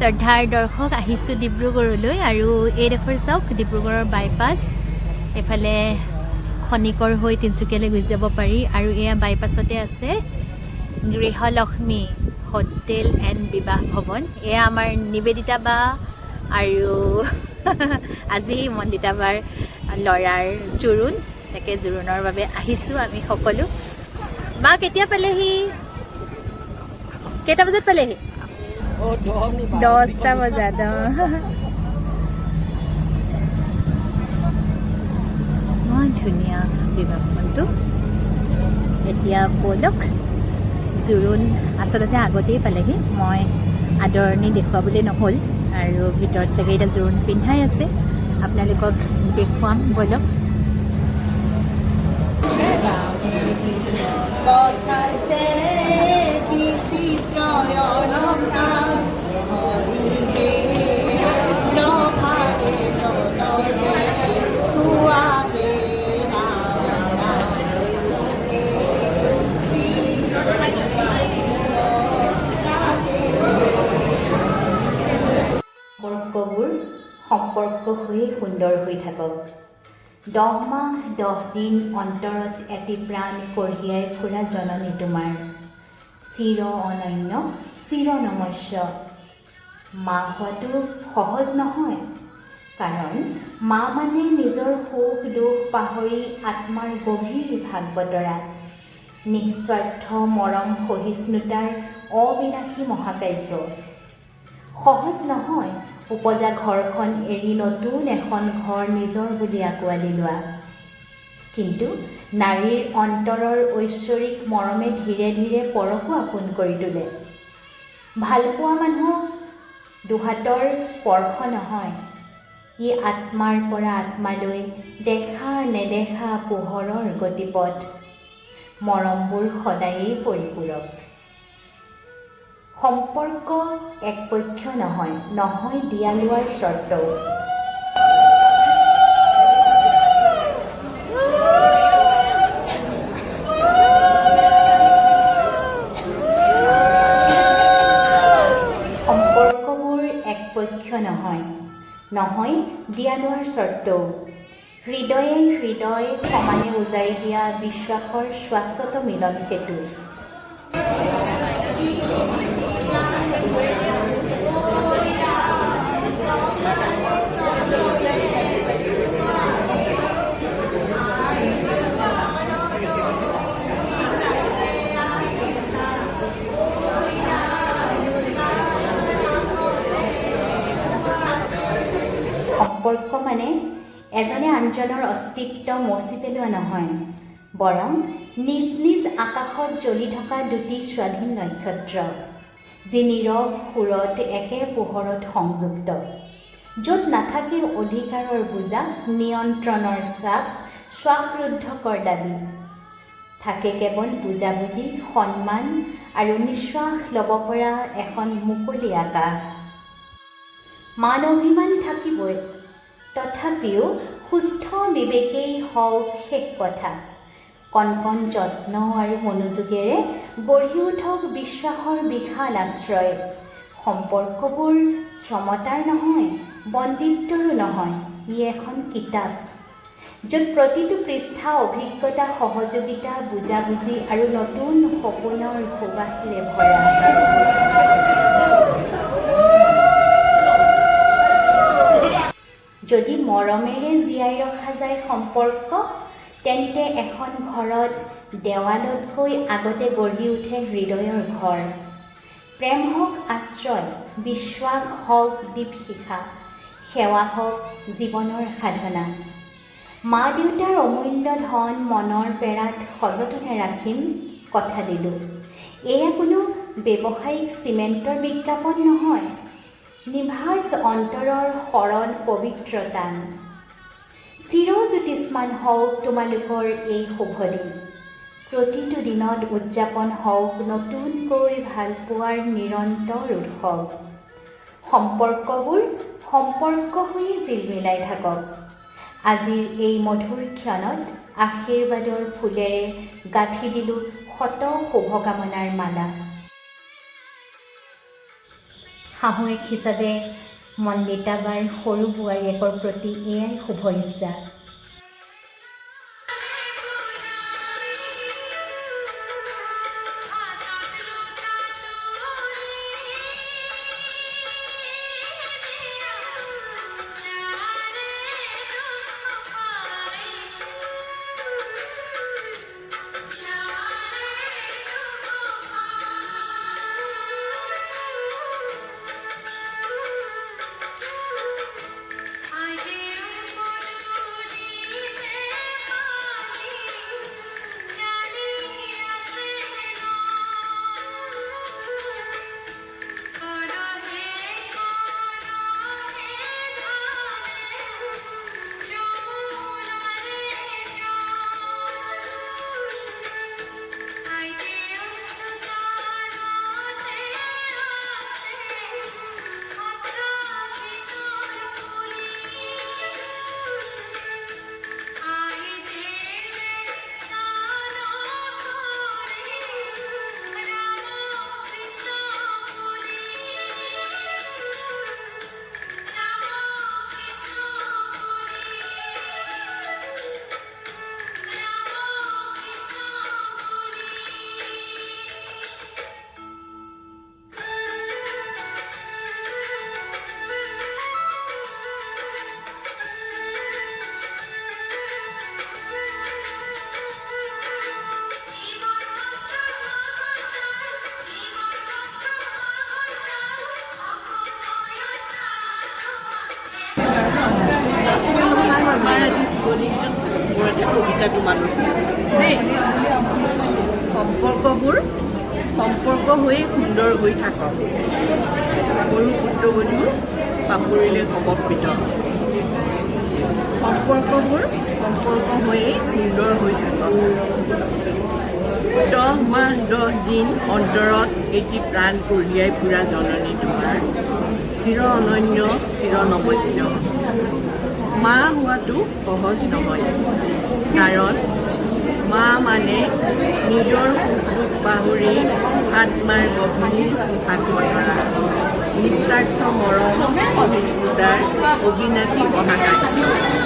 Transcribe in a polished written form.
শ্ৰদ্ধাৰ দৰ্শক আহিছোঁ ডিব্ৰুগড়লৈ আৰু এইডোখৰ চাওক ডিব্ৰুগড়ৰ বাইপাছ এফালে খনিকৰ হৈ তিনিচুকীয়ালৈ গুচি যাব পাৰি আৰু এয়া বাইপাছতে আছে গৃহলক্ষ্মী হোটেল এণ্ড বিবাহ ভৱন। এয়া আমাৰ নিবেদিতা বা আৰু আজি মন্দিতা বাৰ ল'ৰাৰ জোৰোণ, তাকে জোৰোণৰ বাবে আহিছোঁ আমি সকলো। মা কেতিয়া পালেহি? কেইটা বজাত পালেহি? 10টা বজাত। ইমান ধুনীয়া বিবাহ ভৱনটো। এতিয়া বলক জোৰোণ আচলতে আগতেই পালেহি, মই আদৰণি দেখুৱাবলৈ নহ'ল আৰু ভিতৰত চাগে এতিয়া জোৰোণ পিন্ধাই আছে, আপোনালোকক দেখুৱাম বলক। সম্পৰ্কবোৰ সম্পৰ্ক হৈয়ে সুন্দৰ হৈ থাকক। 10 মাহ 10 দিন অন্তৰত এটি প্ৰাণ কঢ়িয়াই ফুৰা জননী তোমাৰ, চিৰ অনন্য চিৰ নমস্য। মা হোৱাটো সহজ নহয়, কাৰণ মা মানে নিজৰ সুখ দুখ পাহৰি আত্মাৰ গভীৰ ভাগ বতৰা, নিস্বাৰ্থ মৰম সহিষ্ণুতাৰ অবিনাশী মহাকাব্য। সহজ নহয় উপজা ঘৰখন এৰি নতুন এখন ঘৰ নিজৰ বুলি আঁকোৱালি লোৱা, কিন্তু নাৰীৰ অন্তৰৰ ঐশ্বৰিক মৰমে ধীৰে ধীৰে পৰকো আপোন কৰি তোলে। ভালপোৱা মানুহক দুহাতৰ স্পৰ্শ নহয়, ই আত্মাৰ পৰা আত্মালৈ দেখা নেদেখা পোহৰৰ গতিপথ। মৰমবোৰ সদায়েই পৰিপূৰক। সম্পৰ্ক একপক্ষ নহয়, নহয় দিয়া লোৱাৰ চৰ্তও। সম্পৰ্কবোৰ একপক্ষ নহয়, নহয় দিয়া লোৱাৰ চৰ্তও। হৃদয়ে হৃদয় সমানে উজাৰি দিয়া বিশ্বাসৰ শাশ্বত মিলন সেতু। সম্পৰ্ক মানে এজনে আনজনৰ অস্তিত্ব মচি পেলোৱা নহয়, বৰং নিজ নিজ আকাশত জ্বলি থকা দুটি স্বাধীন নক্ষত্ৰ, যি নীৰৱ সুৰত একে পোহৰত সংযুক্ত। য'ত নাথাকে অধিকাৰৰ বোজা, নিয়ন্ত্ৰণৰ চাপ, শ্বাসৰুদ্ধকৰ দাবী, থাকে কেৱল বুজাবুজি, সন্মান আৰু নিশ্বাস ল'ব পৰা এখন মুকলি আকাশ। মান অভিমান থাকিবই, তথাপিও সুস্থ বিবেকেই হওক শেষ কথা। কণ কণ যত্ন আৰু মনোযোগেৰে গঢ়ি উঠক বিশ্বাসৰ বিশাল আশ্ৰয়। সম্পৰ্কবোৰ ক্ষমতাৰ নহয়, বন্দিত্বৰো নহয়, ই এখন কিতাপ, য'ত প্ৰতিটো পৃষ্ঠা অভিজ্ঞতা, সহযোগিতা, বুজাবুজি আৰু নতুন সপোনৰ সুবাসেৰে ভৰা। যদি মৰমেৰে জীয়াই ৰখা যায় সম্পৰ্ক, তেন্তে এখন ঘৰত দেৱালতকৈ আগতে গঢ়ি উঠে হৃদয়ৰ ঘৰ। প্ৰেম হওক আশ্ৰয়, বিশ্বাস হওক দীপশিখা, সেৱা হওক জীৱনৰ সাধনা। মা দেউতাৰ অমূল্য ধন মনৰ পেৰাত সযতনে ৰাখিম, কথা দিলোঁ। এয়া কোনো ব্যৱসায়িক চিমেণ্টৰ বিজ্ঞাপন নহয়, নিভাঁজ অন্তৰৰ সৰল পবিত্ৰতা। চিৰজ্যোতিষ্মান হওক তোমালোকৰ এই শুভ দিন, প্ৰতিটো দিনত উদযাপন হওক নতুনকৈ ভালপোৱাৰ নিৰন্তৰ উৎসৱ। সম্পৰ্কবোৰ সম্পৰ্ক হৈয়ে জিলমিলাই থাকক। আজিৰ এই মধুৰ ক্ষণত আশীৰ্বাদৰ ফুলেৰে গাঁঠি দিলোঁ শত শুভকামনাৰ মালা। শাহুৱেক হিচাপে মণ্ডিতা বাৰ সৰু বোৱাৰীয়েকৰ প্ৰতি এয়াই শুভ ইচ্ছা। আমাৰ আজি গণিতত মোৰ এটা কবিতাটো মানুহ দেই সম্পৰ্ক হৈ সুন্দৰ হৈ থাকক সৰু পুত্ৰবধূ পাপৰিলে সমৰ্পিত সম্পৰ্ক হৈয়ে সুন্দৰ হৈ থাকক 10 মাহ 10 দিন অন্তৰত এটি প্ৰাণ কঢ়িয়াই ফুৰা জননী তোমাৰ চিৰ অনন্য চিৰ নৱস্য মা হোৱাটো সহজ নহয় কাৰণ মা মানে নিজৰ সুখ দুখ পাহৰি আত্মাৰ গভীৰ ভাগ বতৰা নিস্বাৰ্থ মৰম সহিষ্ণুতাৰ অবিনাশী মহাকাশ